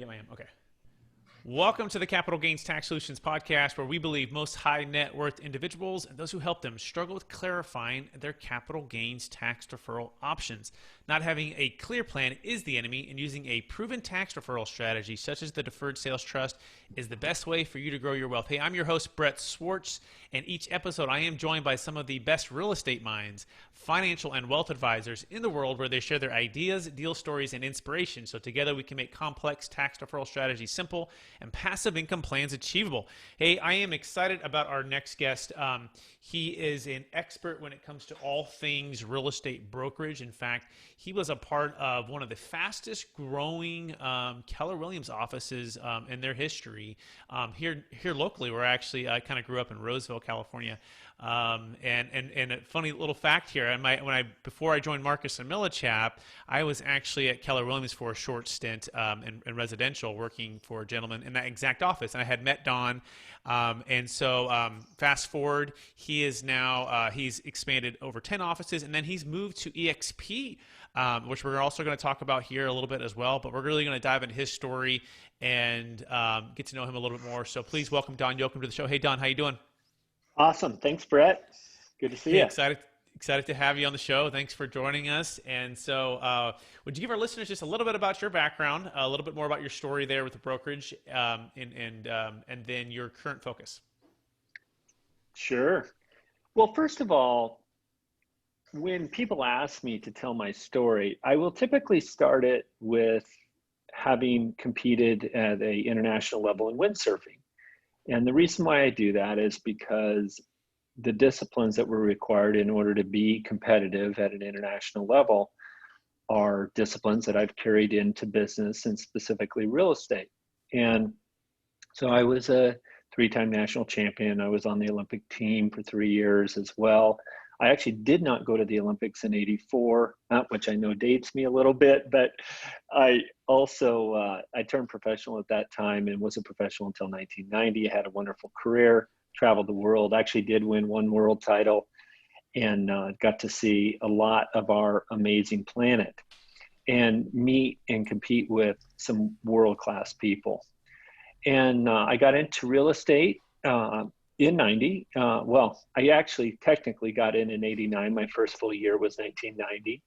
Yeah, I am. Okay. Welcome to the Capital Gains Tax Solutions podcast, where we believe most high net worth individuals and those who help them struggle with clarifying their capital gains tax deferral options. Not having a clear plan is the enemy, and using a proven tax deferral strategy such as the Deferred Sales Trust is the best way for you to grow your wealth. Hey, I'm your host, Brett Swarts, and each episode I am joined by some of the best real estate minds, financial and wealth advisors in the world, where they share their ideas, deal stories, and inspiration, so together we can make complex tax deferral strategies simple and passive income plans achievable. Hey, I am excited about our next guest. He is an expert when it comes to all things real estate brokerage. In fact, he was a part of one of the fastest growing Keller Williams offices in their history here locally, where I kind of grew up in Roseville, California. And a funny little fact here, before I joined Marcus and Millichap, I was actually at Keller Williams for a short stint in residential, working for a gentleman in that exact office, and I had met Don. And so fast forward, he is now he's expanded over 10 offices, and then he's moved to eXp, which we're also going to talk about here a little bit as well. But we're really going to dive into his story and get to know him a little bit more. So please welcome Don Yoakum to the show. Hey, Don, how you doing? Awesome. Thanks, Brett. Good to see Hey, you. excited to have you on the show. Thanks for joining us. And so, would you give our listeners just a little bit about your background, a little bit more about your story there with the brokerage, and then your current focus? Sure. Well, first of all, when people ask me to tell my story, I will typically start it with having competed at an international level in windsurfing. And the reason why I do that is because the disciplines that were required in order to be competitive at an international level are disciplines that I've carried into business and specifically real estate. And so I was a three-time national champion. I was on the Olympic team for 3 years as well. I actually did not go to the Olympics in '84, which I know dates me a little bit, but I also, I turned professional at that time and was a professional until 1990. I had a wonderful career, traveled the world, actually did win one world title, and got to see a lot of our amazing planet and meet and compete with some world-class people. And I got into real estate in 90. Well, I actually technically got in '89. My first full year was 1990,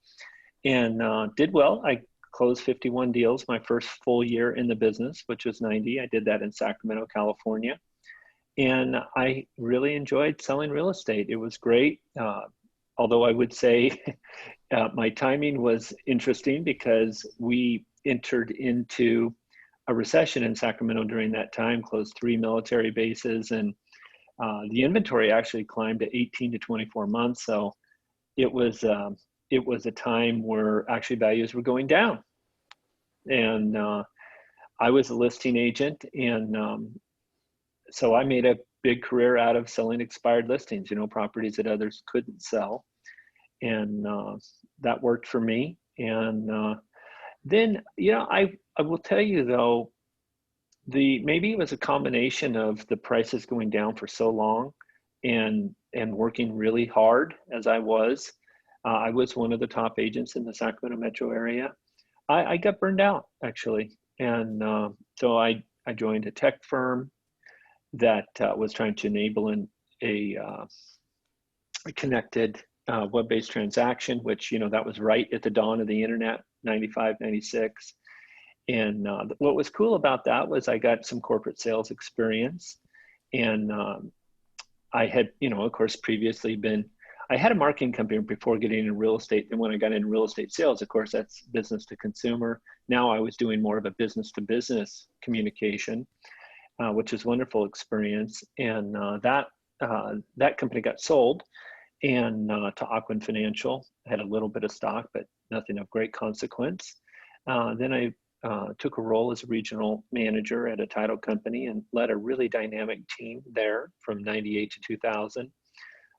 and did well. I closed 51 deals my first full year in the business, which was '90. I did that in Sacramento, California. And I really enjoyed selling real estate. It was great. Although I would say my timing was interesting because we entered into a recession in Sacramento during that time, closed 3 military bases, and the inventory actually climbed to 18 to 24 months. So it was a time where actually values were going down. And I was a listing agent, and so I made a big career out of selling expired listings, properties that others couldn't sell. And that worked for me. And then, I will tell you though, maybe it was a combination of the prices going down for so long and working really hard as I was. I was one of the top agents in the Sacramento metro area. I got burned out actually. And so I joined a tech firm that was trying to enable a connected web-based transaction, which, that was right at the dawn of the internet, 95, 96. And what was cool about that was I got some corporate sales experience. And I had, of course, previously I had a marketing company before getting into real estate. And when I got into real estate sales, of course, that's business to consumer. Now I was doing more of a business to business communication, which was a wonderful experience. And that company got sold and to Aquin Financial. I had a little bit of stock, but nothing of great consequence. Then I took a role as a regional manager at a title company and led a really dynamic team there from 98 to 2000.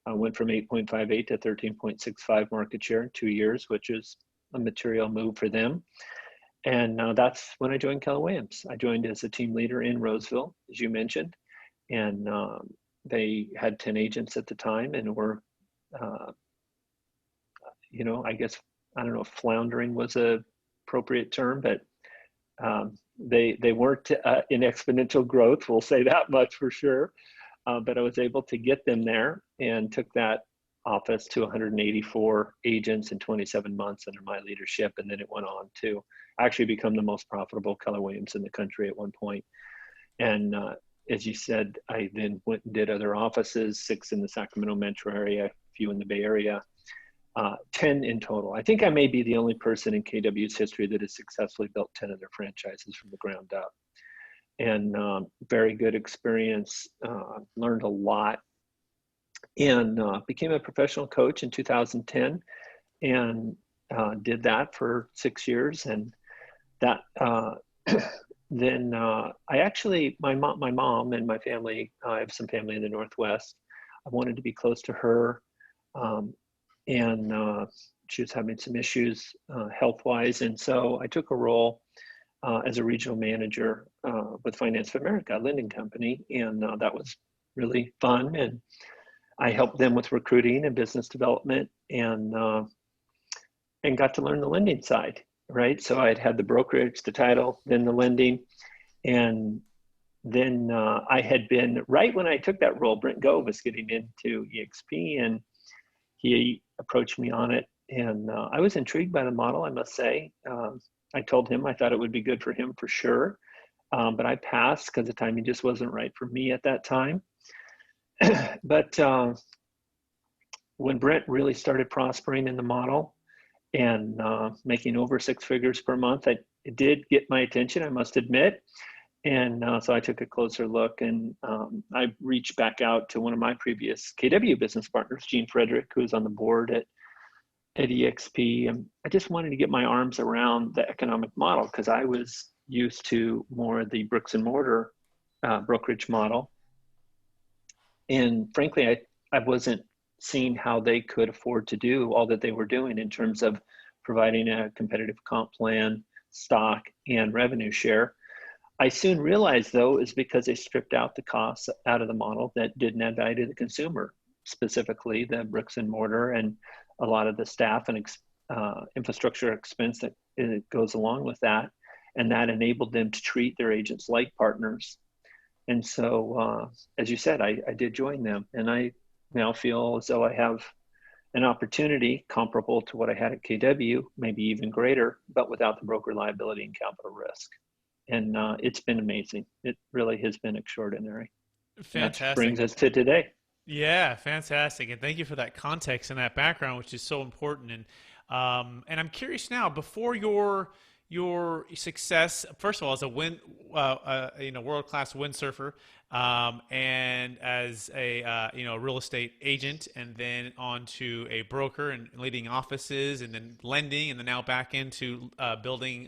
I went from 8.58 to 13.65 market share in 2 years, which is a material move for them. And that's when I joined Keller Williams. I joined as a team leader in Roseville, as you mentioned, and they had 10 agents at the time and were, I guess, I don't know if floundering was a appropriate term, but They weren't in exponential growth, we'll say that much for sure. But I was able to get them there and took that office to 184 agents in 27 months under my leadership. And then it went on to actually become the most profitable Keller Williams in the country at one point. And as you said, I then went and did other offices, 6 in the Sacramento metro area, a few in the Bay Area, 10 in total. I think I may be the only person in KW's history that has successfully built 10 of their franchises from the ground up. And very good experience, learned a lot, and became a professional coach in 2010 and did that for 6 years. And that then I actually, my mom and my family, I have some family in the Northwest. I wanted to be close to her, and she was having some issues health-wise. And so I took a role as a regional manager with Finance of America, a lending company. And that was really fun. And I helped them with recruiting and business development, and got to learn the lending side, right? So I'd had the brokerage, the title, then the lending. And then I had been, right when I took that role, Brent Gove was getting into eXp, and he approached me on it. And I was intrigued by the model, I must say. I told him I thought it would be good for him for sure. But I passed because the timing just wasn't right for me at that time. But when Brent really started prospering in the model and making over 6 figures per month, it did get my attention, I must admit. And so I took a closer look, and I reached back out to one of my previous KW business partners, Gene Frederick, who was on the board at eXp. And I just wanted to get my arms around the economic model because I was used to more of the bricks and mortar brokerage model. And frankly, I wasn't seeing how they could afford to do all that they were doing in terms of providing a competitive comp plan, stock, and revenue share. I soon realized, though, is because they stripped out the costs out of the model that didn't add value to the consumer, specifically the bricks and mortar and a lot of the staff and infrastructure expense that goes along with that. And that enabled them to treat their agents like partners. And so, as you said, I did join them, and I now feel as though I have an opportunity comparable to what I had at KW, maybe even greater, but without the broker liability and capital risk. And it's been amazing. It really has been extraordinary. Fantastic. That brings us to today. Yeah, fantastic, and thank you for that context and that background, which is so important. And I'm curious now, before your success, first of all, as a world-class windsurfer, and as a real estate agent, and then on to a broker and leading offices, and then lending, and then now back into building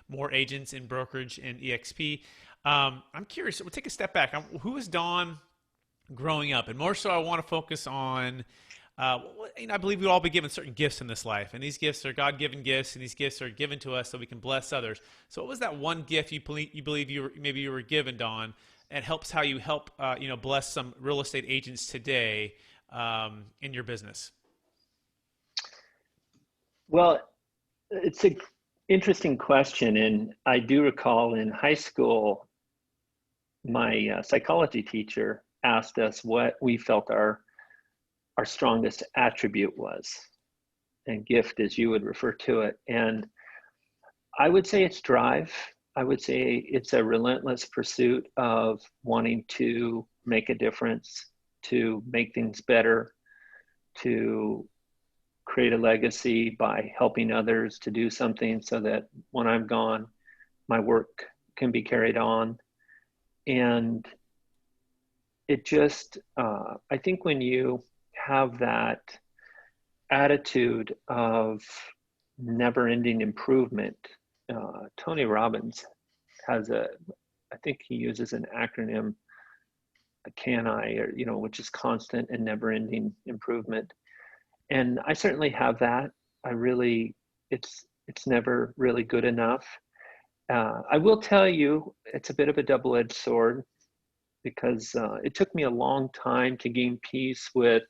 more agents in brokerage and eXp. I'm curious. We'll take a step back. Who is Don growing up? And more so, I want to focus on. I believe we'll all be given certain gifts in this life, and these gifts are God-given gifts, and these gifts are given to us so we can bless others. So, what was that one gift you believe you were given, Don, and helps how you help bless some real estate agents today in your business? Well, it's an interesting question, and I do recall in high school, my psychology teacher asked us what we felt our strongest attribute was, and gift as you would refer to it. And I would say it's drive. I would say it's a relentless pursuit of wanting to make a difference, to make things better, to create a legacy by helping others to do something so that when I'm gone, my work can be carried on. And it just, I think when you have that attitude of never-ending improvement, Tony Robbins has I think he uses an acronym, a CANI, or which is constant and never-ending improvement. And I certainly have that. It's never really good enough. I will tell you, it's a bit of a double-edged sword, because it took me a long time to gain peace with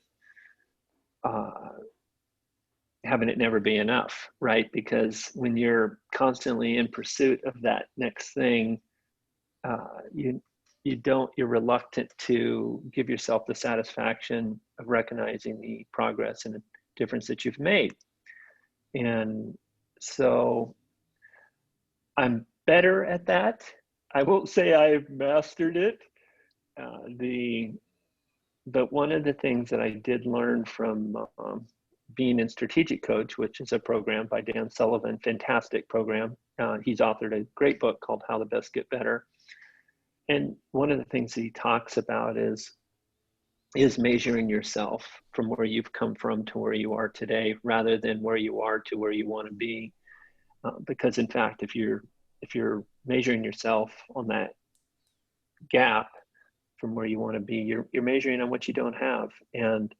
having it never be enough, right? Because when you're constantly in pursuit of that next thing, you're reluctant to give yourself the satisfaction of recognizing the progress and the difference that you've made. And so I'm better at that. I won't say I've mastered it. But one of the things that I did learn from being in Strategic Coach, which is a program by Dan Sullivan, fantastic program. He's authored a great book called How the Best Get Better. And one of the things that he talks about is measuring yourself from where you've come from to where you are today, rather than where you are to where you want to be. Because in fact, if you're measuring yourself on that gap from where you want to be, you're measuring on what you don't have. And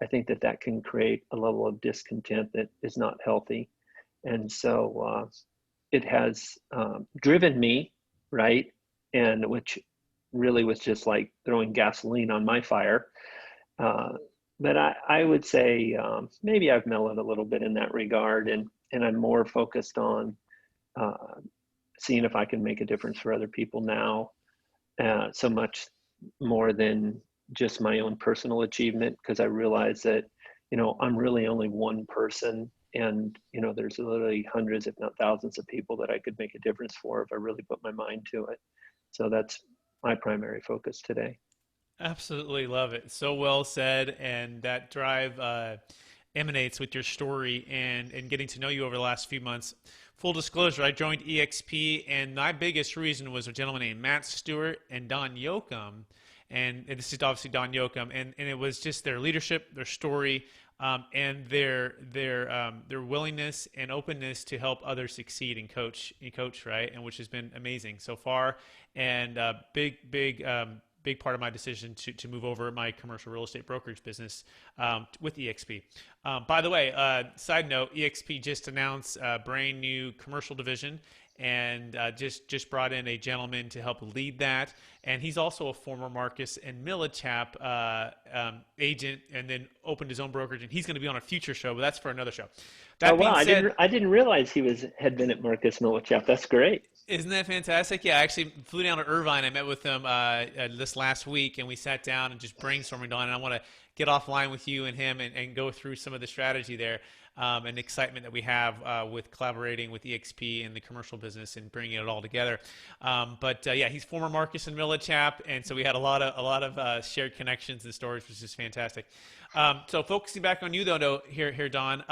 I think that can create a level of discontent that is not healthy. And so it has driven me, right? And which really was just like throwing gasoline on my fire. But I would say maybe I've mellowed a little bit in that regard, and I'm more focused on seeing if I can make a difference for other people now, so much more than just my own personal achievement, because I realize that, I'm really only one person, and, there's literally hundreds, if not thousands of people that I could make a difference for if I really put my mind to it. So that's my primary focus today. Absolutely love it. So well said. And that drive emanates with your story and getting to know you over the last few months. Full disclosure, I joined eXp, and my biggest reason was a gentleman named Matt Stewart and Don Yoakum. And this is obviously Don Yoakum. And it was just their leadership, their story, and their willingness and openness to help others succeed and coach, right? And which has been amazing so far. And big part of my decision to move over my commercial real estate brokerage business with eXp. By the way, side note, eXp just announced a brand new commercial division, and just brought in a gentleman to help lead that. And he's also a former Marcus and Millichap agent, and then opened his own brokerage. And he's going to be on a future show, but that's for another show. That being said, I didn't realize he had been at Marcus Millichap. That's great. Isn't that fantastic? Yeah, I actually flew down to Irvine. I met with him this last week, and we sat down and just brainstorming on. And I want to get offline with you and him and go through some of the strategy there and excitement that we have with collaborating with eXp and the commercial business and bringing it all together. But yeah, he's former Marcus and Millichap, and so we had a lot of shared connections and stories, which is fantastic. So focusing back on you though, here, Don.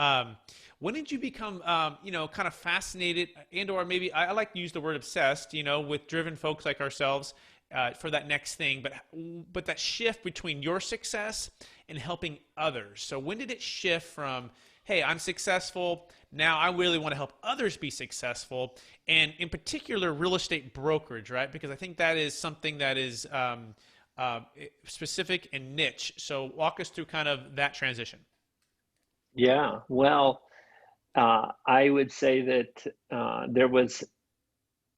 When did you become, kind of fascinated, or maybe I like to use the word obsessed, with driven folks like ourselves for that next thing, but that shift between your success and helping others? So when did it shift from, hey, I'm successful, now I really want to help others be successful, and in particular, real estate brokerage, right? Because I think that is something that is specific and niche. So walk us through kind of that transition. Yeah, well, I would say that there was,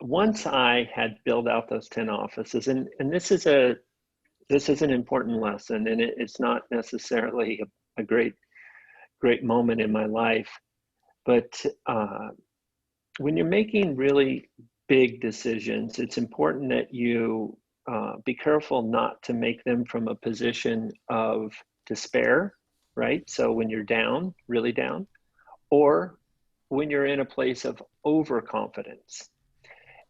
once I had built out those 10 offices, and this is an important lesson, and it's not necessarily a great moment in my life, but when you're making really big decisions, it's important that you be careful not to make them from a position of despair, right? So when you're down, really down, or when you're in a place of overconfidence.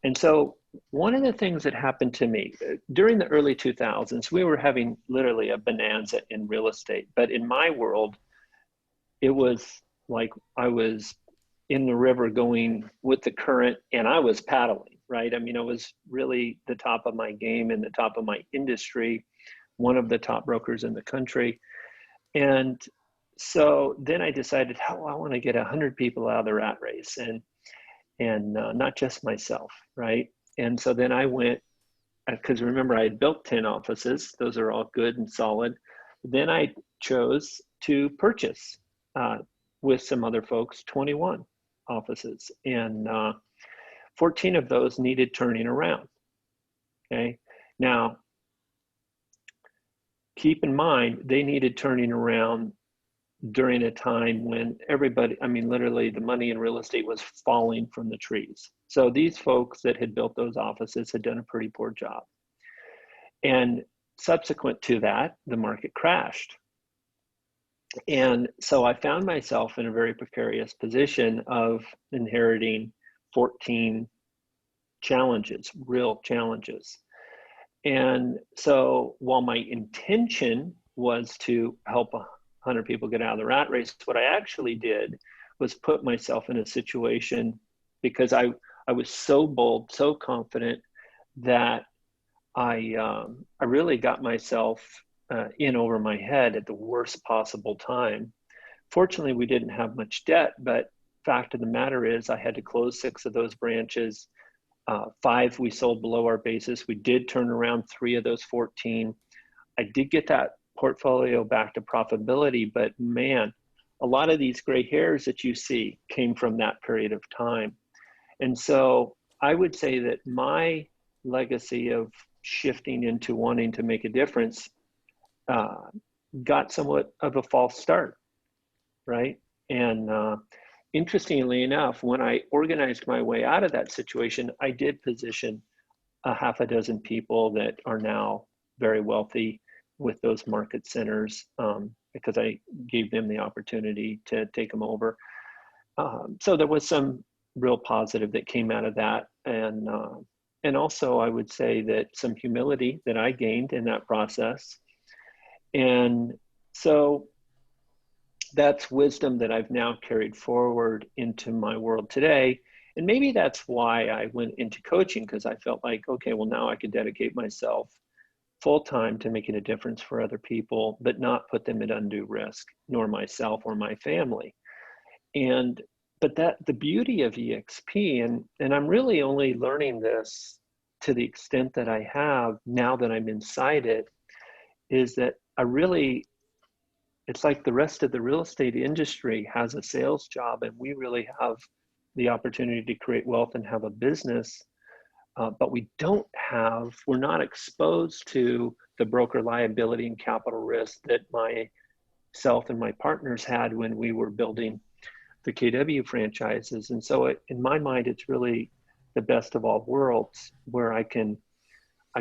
And so one of the things that happened to me during the early 2000s, we were having literally a bonanza in real estate. But in my world, it was like I was in the river going with the current, and I was paddling, right? I mean, I was really the top of my game and the top of my industry, one of the top brokers in the country. And so then I decided, I want to get 100 people out of the rat race, and not just myself, right? And so then I went, because remember I had built 10 offices, those are all good and solid. Then I chose to purchase with some other folks 21 offices, and 14 of those needed turning around. Okay, now keep in mind they needed turning around during a time when everybody, I mean, literally the money in real estate was falling from the trees. So these folks that had built those offices had done a pretty poor job. And subsequent to that, the market crashed. And so I found myself in a very precarious position of inheriting 14 challenges, real challenges. And so while my intention was to help 100 people get out of the rat race, what I actually did was put myself in a situation, because I was so bold, so confident, that I really got myself in over my head at the worst possible time. Fortunately, we didn't have much debt, but fact of the matter is I had to close 6 of those branches. 5 we sold below our basis. We did turn around 3 of those 14. I did get that portfolio back to profitability, but man, a lot of these gray hairs that you see came from that period of time. And so I would say that my legacy of shifting into wanting to make a difference got somewhat of a false start, right? And interestingly enough, when I organized my way out of that situation, I did position a half a dozen people that are now very wealthy with those market centers, because I gave them the opportunity to take them over. So there was some real positive that came out of that. And also I would say that some humility that I gained in that process. And so that's wisdom that I've now carried forward into my world today. And maybe that's why I went into coaching, because I felt like, okay, well, now I could dedicate myself full time to making a difference for other people, but not put them at undue risk, nor myself or my family. But that the beauty of eXp, and I'm really only learning this to the extent that I have now that I'm inside it, is that it's like the rest of the real estate industry has a sales job, and we really have the opportunity to create wealth and have a business, but we're not exposed to the broker liability and capital risk that myself and my partners had when we were building the KW franchises. And so in my mind, it's really the best of all worlds, where I can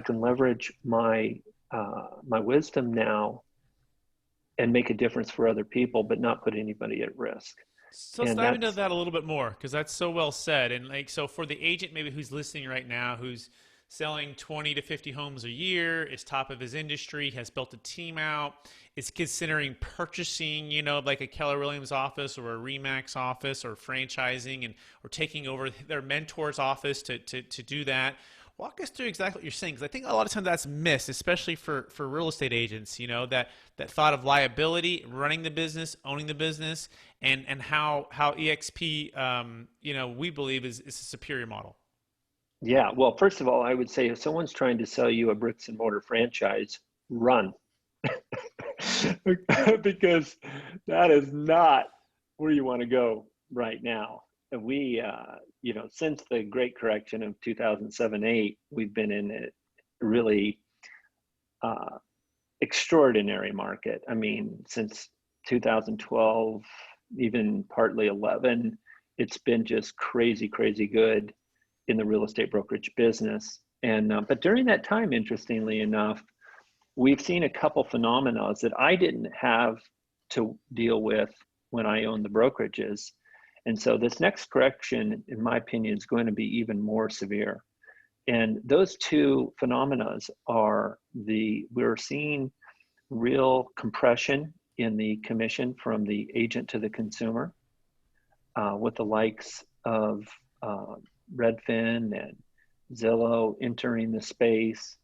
leverage my wisdom now and make a difference for other people, but not put anybody at risk. So let's dive into that a little bit more, because that's so well said. And so for the agent maybe who's listening right now, who's selling 20 to 50 homes a year, is top of his industry, has built a team out, is considering purchasing, like a Keller Williams office or a RE/MAX office, or franchising or taking over their mentor's office to do that. Walk us through exactly what you're saying, because I think a lot of times that's missed, especially for real estate agents, that thought of liability, running the business, owning the business, and how eXp, we believe is a superior model. Yeah, well, first of all, I would say if someone's trying to sell you a bricks and mortar franchise, run. Because that is not where you want to go right now. And we, since the Great Correction of 2007-8, we've been in a really extraordinary market. I mean, since 2012, even partly 11, it's been just crazy, crazy good in the real estate brokerage business. And but during that time, interestingly enough, we've seen a couple phenomena that I didn't have to deal with when I owned the brokerages. And so this next correction, in my opinion, is going to be even more severe. And those two phenomena are we're seeing real compression in the commission from the agent to the consumer, with the likes of Redfin and Zillow entering the space.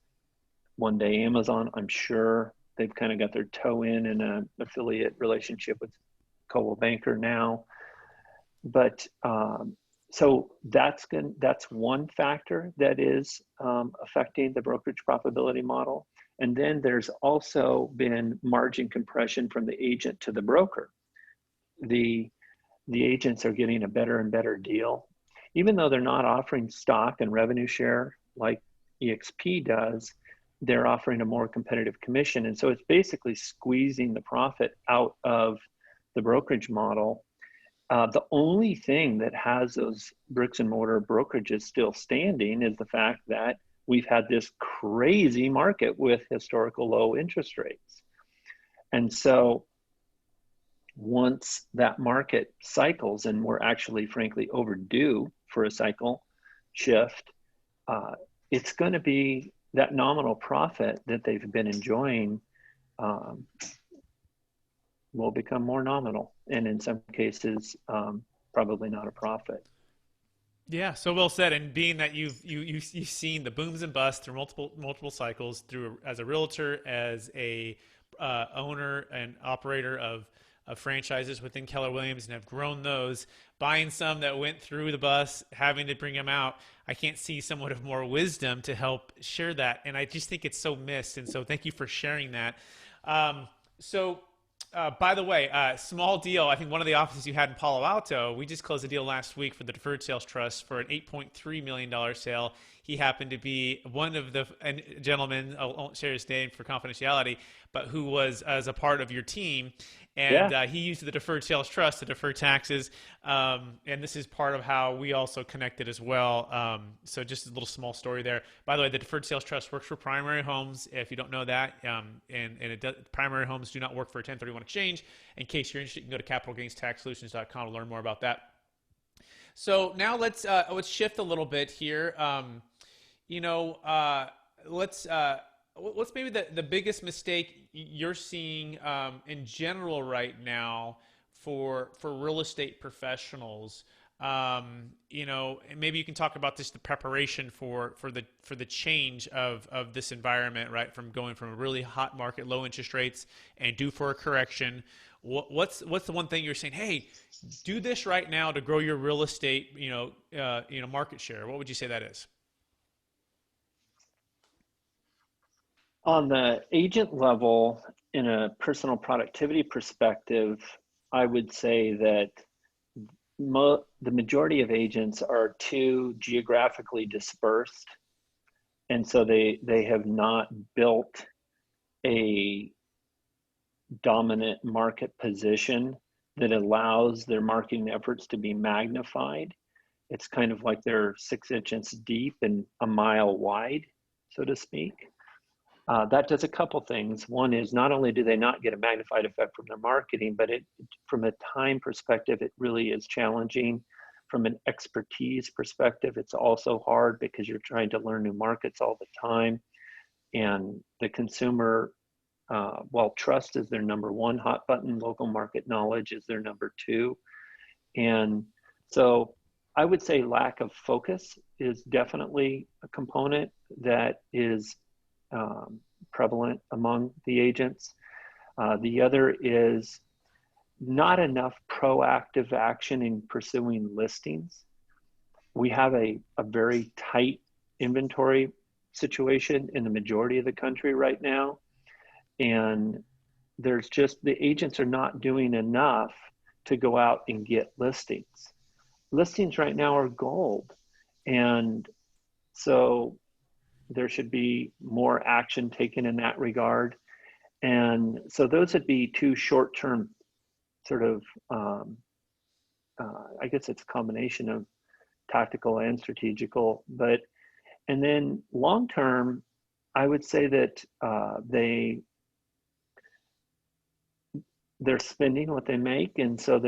One day Amazon, I'm sure they've kind of got their toe in an affiliate relationship with Coldwell Banker now. But so that's one factor that is affecting the brokerage profitability model. And then there's also been margin compression from the agent to the broker. The agents are getting a better and better deal, even though they're not offering stock and revenue share like eXp does. They're offering a more competitive commission. And so it's basically squeezing the profit out of the brokerage model. The only thing that has those bricks and mortar brokerages still standing is the fact that we've had this crazy market with historical low interest rates. And so once that market cycles, and we're actually frankly overdue for a cycle shift, it's going to be that nominal profit that they've been enjoying will become more nominal, and in some cases, probably not a profit. Yeah, so well said. And being that you've seen the booms and busts through multiple cycles, through as a realtor, as a owner and operator of franchises within Keller Williams, and have grown those, buying some that went through the bus, having to bring them out, I can't see somewhat of more wisdom to help share that. And I just think it's so missed. And so thank you for sharing that. By the way, small deal. I think one of the offices you had in Palo Alto, we just closed a deal last week for the Deferred Sales Trust for an $8.3 million sale. He happened to be one of the gentlemen, I won't share his name for confidentiality, but who was as a part of your team. And Yeah. he used the Deferred Sales Trust to defer taxes. And this is part of how we also connected as well. So just a little small story there. By the way, the Deferred Sales Trust works for primary homes, if you don't know that. Primary homes do not work for a 1031 exchange. In case you're interested, you can go to capitalgainstaxsolutions.com to learn more about that. So now let's shift a little bit here. What's maybe the biggest mistake you're seeing in general right now for real estate professionals? And maybe you can talk about just the preparation for the change of this environment, right? From going from a really hot market, low interest rates, and due for a correction. What's the one thing you're saying? Hey, do this right now to grow your real estate, market share. What would you say that is? On the agent level, in a personal productivity perspective, I would say that the majority of agents are too geographically dispersed. And so they have not built a dominant market position that allows their marketing efforts to be magnified. It's kind of like they're 6 inches deep and a mile wide, so to speak. That does a couple things. One is not only do they not get a magnified effect from their marketing, but from a time perspective, it really is challenging. From an expertise perspective, it's also hard because you're trying to learn new markets all the time. And the consumer, while trust is their number one hot button, local market knowledge is their number two. And so I would say lack of focus is definitely a component that is prevalent among the agents. The other is not enough proactive action in pursuing listings. We have a very tight inventory situation in the majority of the country right now. And there's just, the agents are not doing enough to go out and get listings. Listings right now are gold. And so there should be more action taken in that regard. And so those would be two short-term sort of, I guess it's a combination of tactical and strategical, and then long-term, I would say that they're spending what they make, and so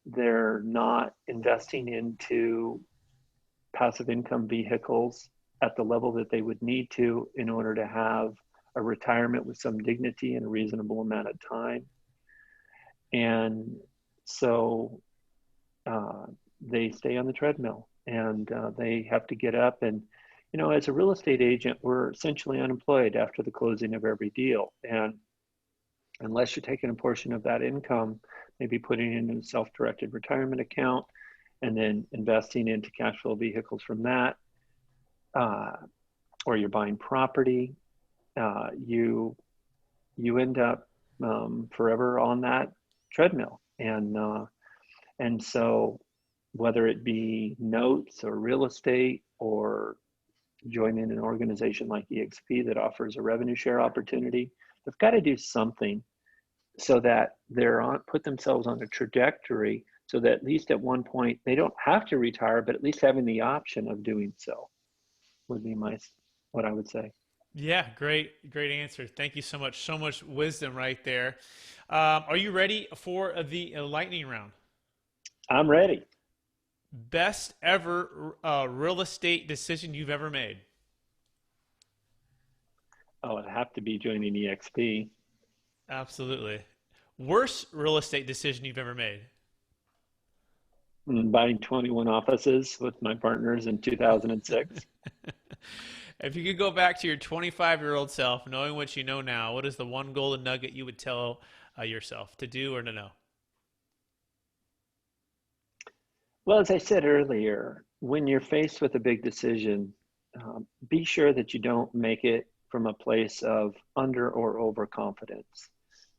they're not investing into passive income vehicles at the level that they would need to in order to have a retirement with some dignity and a reasonable amount of time. And so they stay on the treadmill, and they have to get up. And, as a real estate agent, we're essentially unemployed after the closing of every deal. And unless you're taking a portion of that income, maybe putting it in a self-directed retirement account and then investing into cash flow vehicles from that, or you're buying property, you end up forever on that treadmill. And so whether it be notes or real estate or joining an organization like eXp that offers a revenue share opportunity, they've got to do something so that they're on, put themselves on a trajectory so that at least at one point they don't have to retire, but at least having the option of doing so would be what I would say. Yeah, great answer. Thank you so much. So much wisdom right there. Are you ready for the lightning round? I'm ready. Best ever real estate decision you've ever made? Oh, it'd have to be joining eXp. Absolutely. Worst real estate decision you've ever made? Buying 21 offices with my partners in 2006. If you could go back to your 25-year-old self, knowing what you know now, what is the one golden nugget you would tell yourself to do or to know? Well, as I said earlier, when you're faced with a big decision, be sure that you don't make it from a place of under or overconfidence.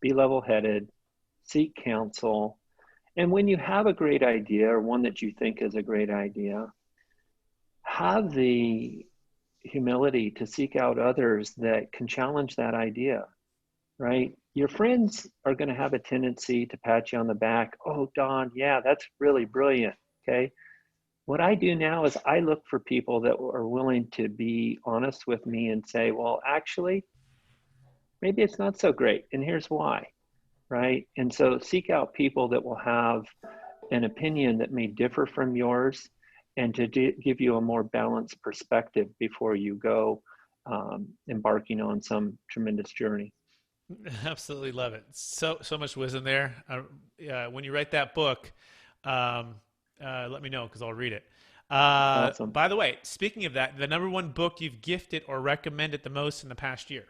Be level-headed, seek counsel, and when you have a great idea or one that you think is a great idea, have the humility to seek out others that can challenge that idea, right? Your friends are going to have a tendency to pat you on the back. Oh, Don, yeah, that's really brilliant. Okay. What I do now is I look for people that are willing to be honest with me and say, well, actually, maybe it's not so great. And here's why, right? And so seek out people that will have an opinion that may differ from yours and to give you a more balanced perspective before you go embarking on some tremendous journey. Absolutely love it. So much wisdom there. When you write that book, let me know because I'll read it. Awesome. By the way, speaking of that, the number one book you've gifted or recommended the most in the past year?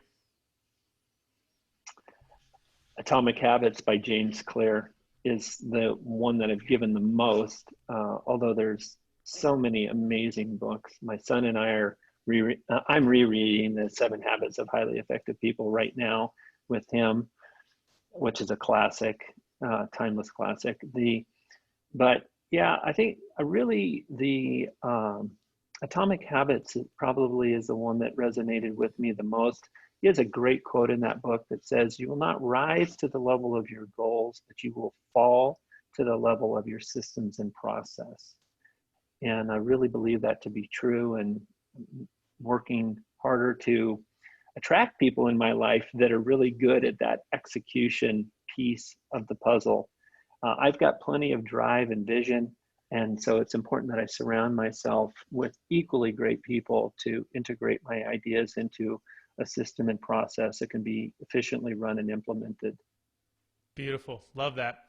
Atomic Habits by James Clear is the one that I've given the most, although there's so many amazing books. My son and I are I'm rereading the 7 Habits of Highly Effective People right now with him, which is a classic, timeless classic. But yeah, I think the Atomic Habits probably is the one that resonated with me the most. He has a great quote in that book that says, "You will not rise to the level of your goals, but you will fall to the level of your systems and process." And I really believe that to be true, and working harder to attract people in my life that are really good at that execution piece of the puzzle. I've got plenty of drive and vision, and so it's important that I surround myself with equally great people to integrate my ideas into a system and process that can be efficiently run and implemented. Beautiful. Love that.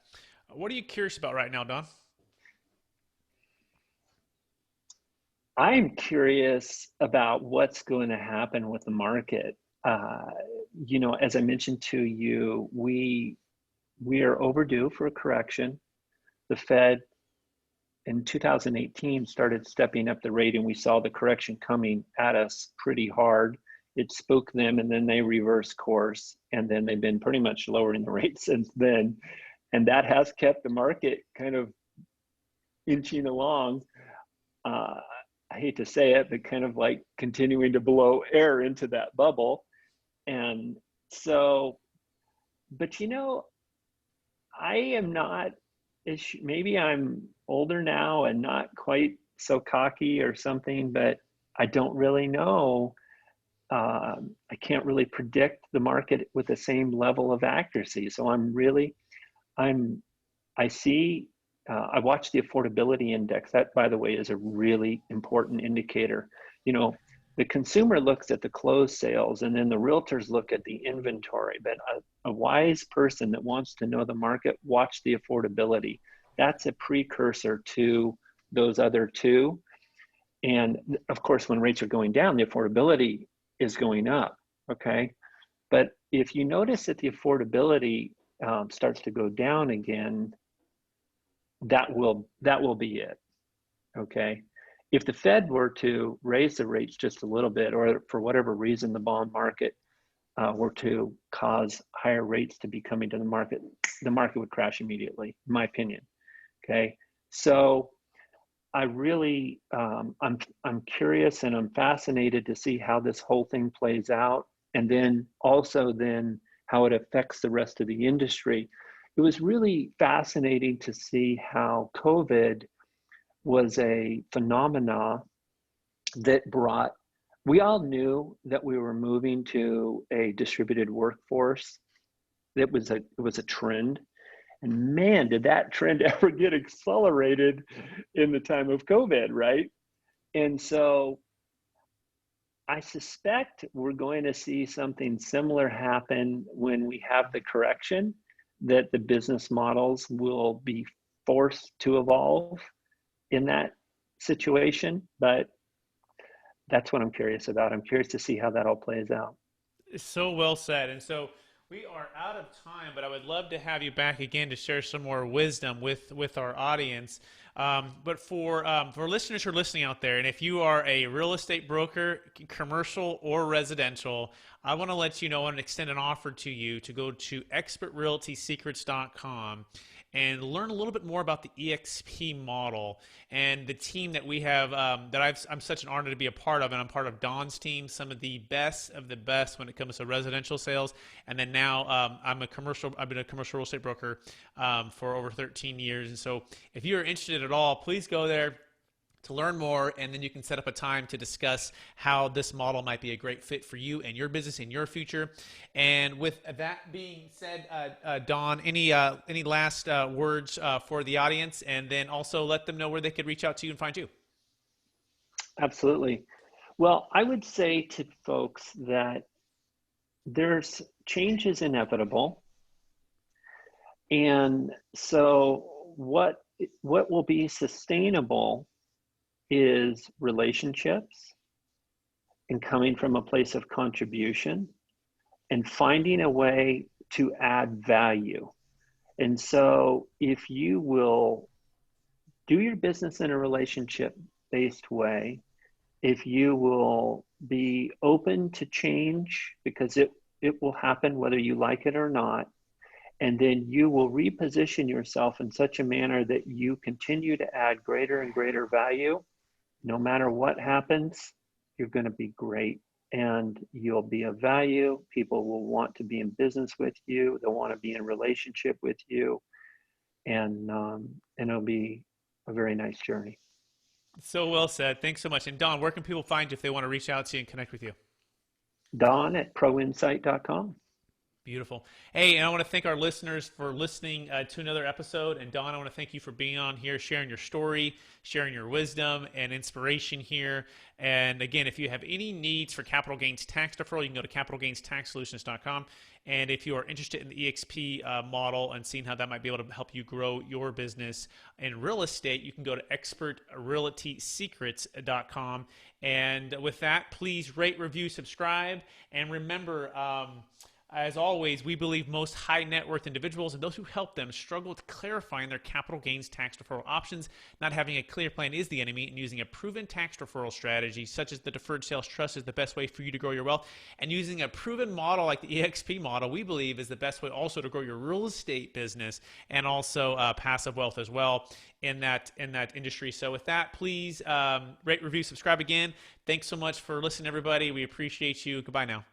What are you curious about right now, Don? I'm curious about what's going to happen with the market. Uh, as I mentioned to you, we are overdue for a correction. The Fed in 2018 started stepping up the rate, and we saw the correction coming at us pretty hard. It spooked them, and then they reversed course, and then they've been pretty much lowering the rate since then. And that has kept the market kind of inching along. I hate to say it, but kind of like continuing to blow air into that bubble. And so, but I am not, maybe I'm older now and not quite so cocky or something, but I don't really know. I can't really predict the market with the same level of accuracy. So I see, I watch the affordability index. That, by the way, is a really important indicator. The consumer looks at the closed sales, and then the realtors look at the inventory. But a wise person that wants to know the market, watch the affordability. That's a precursor to those other two. And of course, when rates are going down, the affordability is going up. Okay. But if you notice that the affordability starts to go down again, that will be it. Okay. If the Fed were to raise the rates just a little bit, or for whatever reason the bond market were to cause higher rates to be coming to the market would crash immediately, in my opinion. Okay. So I really I'm curious and I'm fascinated to see how this whole thing plays out, and then also how it affects the rest of the industry. It was really fascinating to see how COVID was a phenomena that brought, we all knew that we were moving to a distributed workforce. It was a trend. And man, did that trend ever get accelerated in the time of COVID, right? And so I suspect we're going to see something similar happen when we have the correction, that the business models will be forced to evolve in that situation. But that's what I'm curious about. I'm curious to see how that all plays out. So well said. And so we are out of time, but I would love to have you back again to share some more wisdom with our audience. But for listeners who are listening out there, and if you are a real estate broker, commercial or residential, I want to let you know and extend an offer to you to go to expertrealtysecrets.com and learn a little bit more about the eXp model and the team that we have, I'm such an honor to be a part of, and I'm part of Don's team, some of the best when it comes to residential sales. And then now I've been a commercial real estate broker for over 13 years. And so if you're interested at all, please go there to learn more, and then you can set up a time to discuss how this model might be a great fit for you and your business in your future. And with that being said, Don, any last words for the audience, and then also let them know where they could reach out to you and find you? Absolutely. Well, I would say to folks that there's change is inevitable. And so what will be sustainable is relationships, and coming from a place of contribution and finding a way to add value. And so if you will do your business in a relationship-based way, if you will be open to change, because it will happen whether you like it or not, and then you will reposition yourself in such a manner that you continue to add greater and greater value, no matter what happens, you're going to be great, and you'll be of value. People will want to be in business with you. They'll want to be in relationship with you, and it'll be a very nice journey. So well said. Thanks so much. And Don, where can people find you if they want to reach out to you and connect with you? Don@proinsight.com. Beautiful. Hey, and I want to thank our listeners for listening to another episode. And Don, I want to thank you for being on here, sharing your story, sharing your wisdom and inspiration here. And again, if you have any needs for capital gains tax deferral, you can go to capitalgainstaxsolutions.com. And if you are interested in the eXp model and seeing how that might be able to help you grow your business in real estate, you can go to expertrealtysecrets.com. And with that, please rate, review, subscribe. And remember, as always, we believe most high net worth individuals and those who help them struggle with clarifying their capital gains tax deferral options. Not having a clear plan is the enemy, and using a proven tax deferral strategy such as the Deferred Sales Trust is the best way for you to grow your wealth. And using a proven model like the eXp model, we believe, is the best way also to grow your real estate business and also passive wealth as well in that industry. So with that, please rate, review, subscribe again. Thanks so much for listening, everybody. We appreciate you. Goodbye now.